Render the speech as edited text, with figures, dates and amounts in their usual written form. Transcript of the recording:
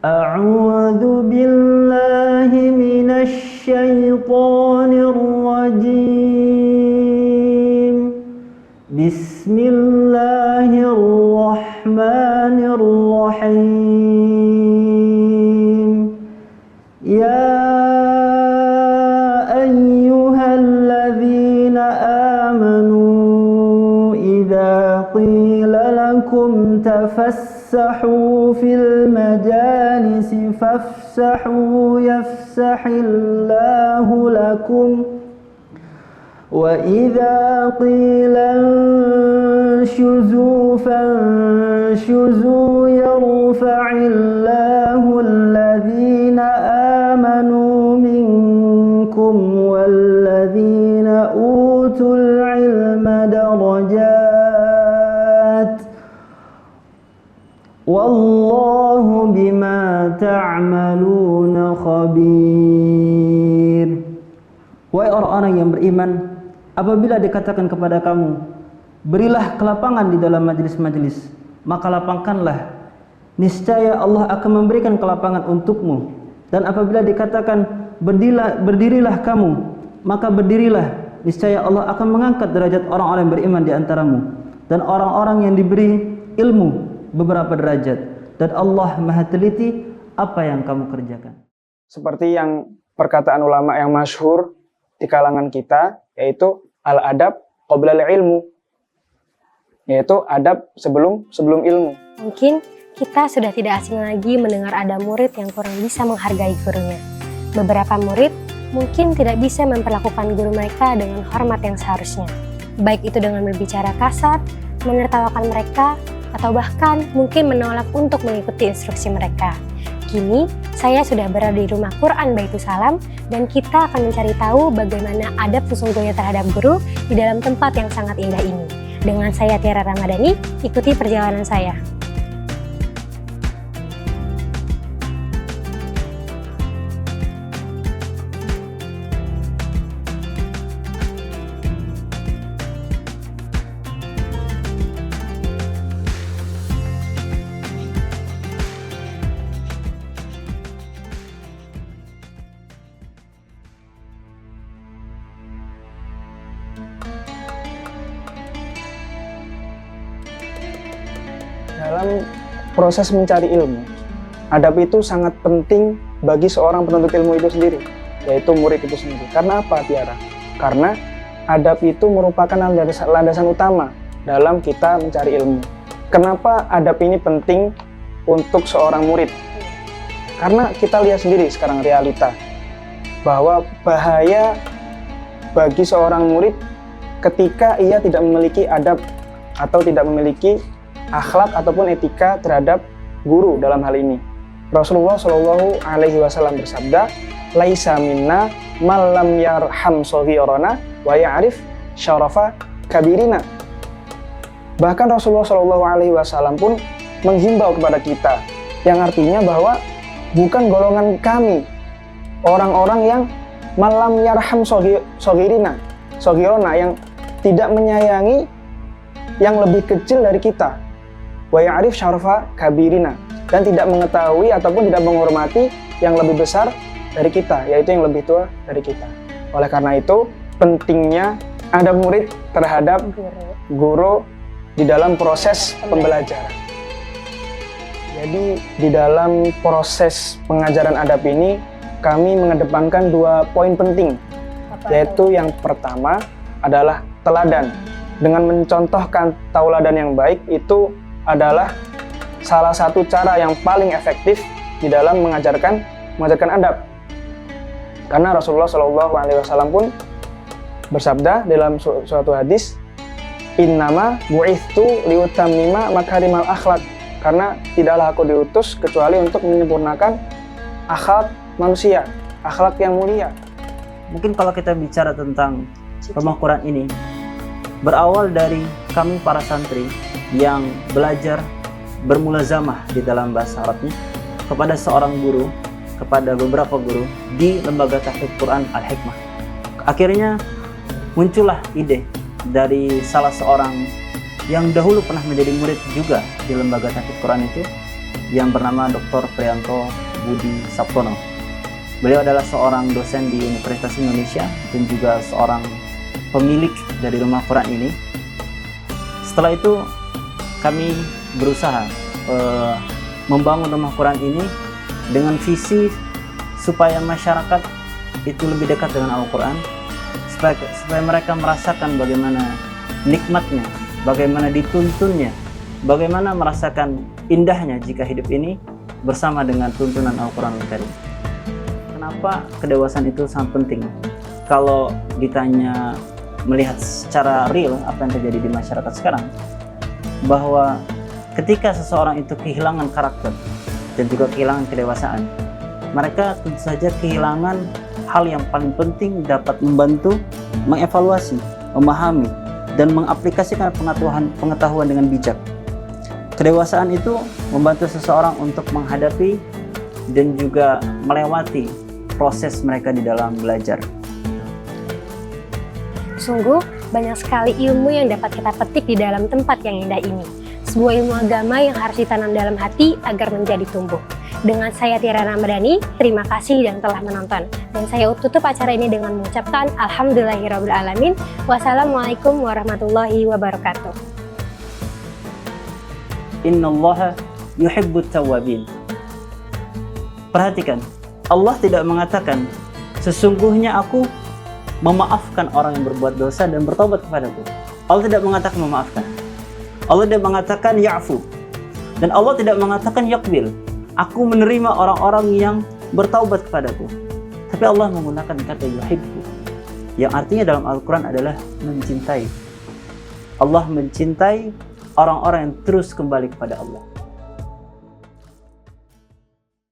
A'udzu billahi minasy syaithanir rajim. Bismillahirrahmanirrahim. Ya ayyuhalladzina amanu idza qila lakum tafassahu fil majalisi fafsahu yafsahillahu lakum wa idza qila anshuzu fanshuzu yarfa'illahu alladhina amanu minkum walladhina utul ilma darajat wallahu bima ta'maluna khabir. Wahai orang-orang yang beriman, apabila dikatakan kepada kamu, berilah kelapangan di dalam majelis-majelis, maka lapangkanlah. Niscaya Allah akan memberikan kelapangan untukmu. Dan apabila dikatakan berdirilah kamu, maka berdirilah. Niscaya Allah akan mengangkat derajat orang-orang yang beriman di antaramu dan orang-orang yang diberi ilmu beberapa derajat, dan Allah Maha teliti apa yang kamu kerjakan. Seperti yang perkataan ulama yang masyhur di kalangan kita, yaitu al-adab qabla al-ilmu, yaitu adab sebelum ilmu. Mungkin kita sudah tidak asing lagi mendengar ada murid yang kurang bisa menghargai gurunya. Beberapa murid mungkin tidak bisa memperlakukan guru mereka dengan hormat yang seharusnya, baik itu dengan berbicara kasar, menertawakan mereka, atau bahkan mungkin menolak untuk mengikuti instruksi mereka. Kini, saya sudah berada di rumah Quran Baitus Salam dan kita akan mencari tahu bagaimana adab sesungguhnya terhadap guru di dalam tempat yang sangat indah ini. Dengan saya Tiara Ramadhani, ikuti perjalanan saya. Dalam proses mencari ilmu, adab itu sangat penting bagi seorang penuntut ilmu itu sendiri, yaitu murid itu sendiri. Karena apa, Tiara? Karena adab itu merupakan landasan utama dalam kita mencari ilmu. Kenapa adab ini penting untuk seorang murid? Karena kita lihat sendiri sekarang realita, bahwa bahaya bagi seorang murid ketika ia tidak memiliki adab atau tidak memiliki akhlak ataupun etika terhadap guru dalam hal ini. Rasulullah Shallallahu Alaihi Wasallam bersabda, "Laisa minna man lam yarham shaghirana wa ya'rif syarafa kabirina." Bahkan Rasulullah Shallallahu Alaihi Wasallam pun menghimbau kepada kita, yang artinya bahwa bukan golongan kami orang-orang yang malam yarham shaghirina, yang tidak menyayangi yang lebih kecil dari kita, wa ya'rif syarafa kabirina, dan tidak mengetahui ataupun tidak menghormati yang lebih besar dari kita, yaitu yang lebih tua dari kita. Oleh karena itu, pentingnya adab murid terhadap guru di dalam proses pembelajaran. Jadi, di dalam proses pengajaran adab ini, kami mengedepankan 2 poin penting, yaitu yang pertama adalah teladan. Dengan mencontohkan tauladan yang baik itu adalah salah satu cara yang paling efektif di dalam mengajarkan adab. Karena Rasulullah Shallallahu Alaihi Wasallam pun bersabda dalam suatu hadis, "Innama bu'ithtu liutammima makarimal akhlak." Karena tidaklah aku diutus kecuali untuk menyempurnakan akhlak manusia, akhlak yang mulia. Mungkin kalau kita bicara tentang rumah Quran ini, berawal dari kami para santri yang belajar bermulazamah di dalam bahasa Arabnya kepada seorang guru, kepada beberapa guru di lembaga tahfidz Quran Al-Hikmah. Akhirnya muncullah ide dari salah seorang yang dahulu pernah menjadi murid juga di lembaga tahfidz Quran itu, yang bernama Dr. Priyanto Budi Saptono. Beliau adalah seorang dosen di Universitas Indonesia dan juga seorang pemilik dari rumah Quran ini. Setelah itu kami berusaha membangun rumah Quran ini dengan visi supaya masyarakat itu lebih dekat dengan Al-Quran, supaya mereka merasakan bagaimana nikmatnya, bagaimana dituntunnya, bagaimana merasakan indahnya jika hidup ini bersama dengan tuntunan Al-Quran Al-Karim. Kenapa kedewasaan itu sangat penting? Kalau ditanya melihat secara real apa yang terjadi di masyarakat sekarang, bahwa ketika seseorang itu kehilangan karakter dan juga kehilangan kedewasaan, mereka tentu saja kehilangan hal yang paling penting dapat membantu mengevaluasi, memahami, dan mengaplikasikan pengetahuan dengan bijak. Kedewasaan itu membantu seseorang untuk menghadapi dan juga melewati proses mereka di dalam belajar. Sungguh banyak sekali ilmu yang dapat kita petik di dalam tempat yang indah ini. Sebuah ilmu agama yang harus ditanam dalam hati agar menjadi tumbuh. Dengan saya Tiara Ramadhani, terima kasih yang telah menonton. Dan saya tutup acara ini dengan mengucapkan Alhamdulillahirrabbilalamin. Wassalamualaikum warahmatullahi wabarakatuh. Innallaha yuhibbut tawwabin. Perhatikan, Allah tidak mengatakan sesungguhnya aku memaafkan orang yang berbuat dosa dan bertobat kepadaku. Allah tidak mengatakan memaafkan. Allah tidak mengatakan ya'fu. Dan Allah tidak mengatakan yaqbil. Aku menerima orang-orang yang bertaubat kepadaku. Tapi Allah menggunakan kata yuhibbu, yang artinya dalam Al-Quran adalah mencintai. Allah mencintai orang-orang yang terus kembali kepada Allah.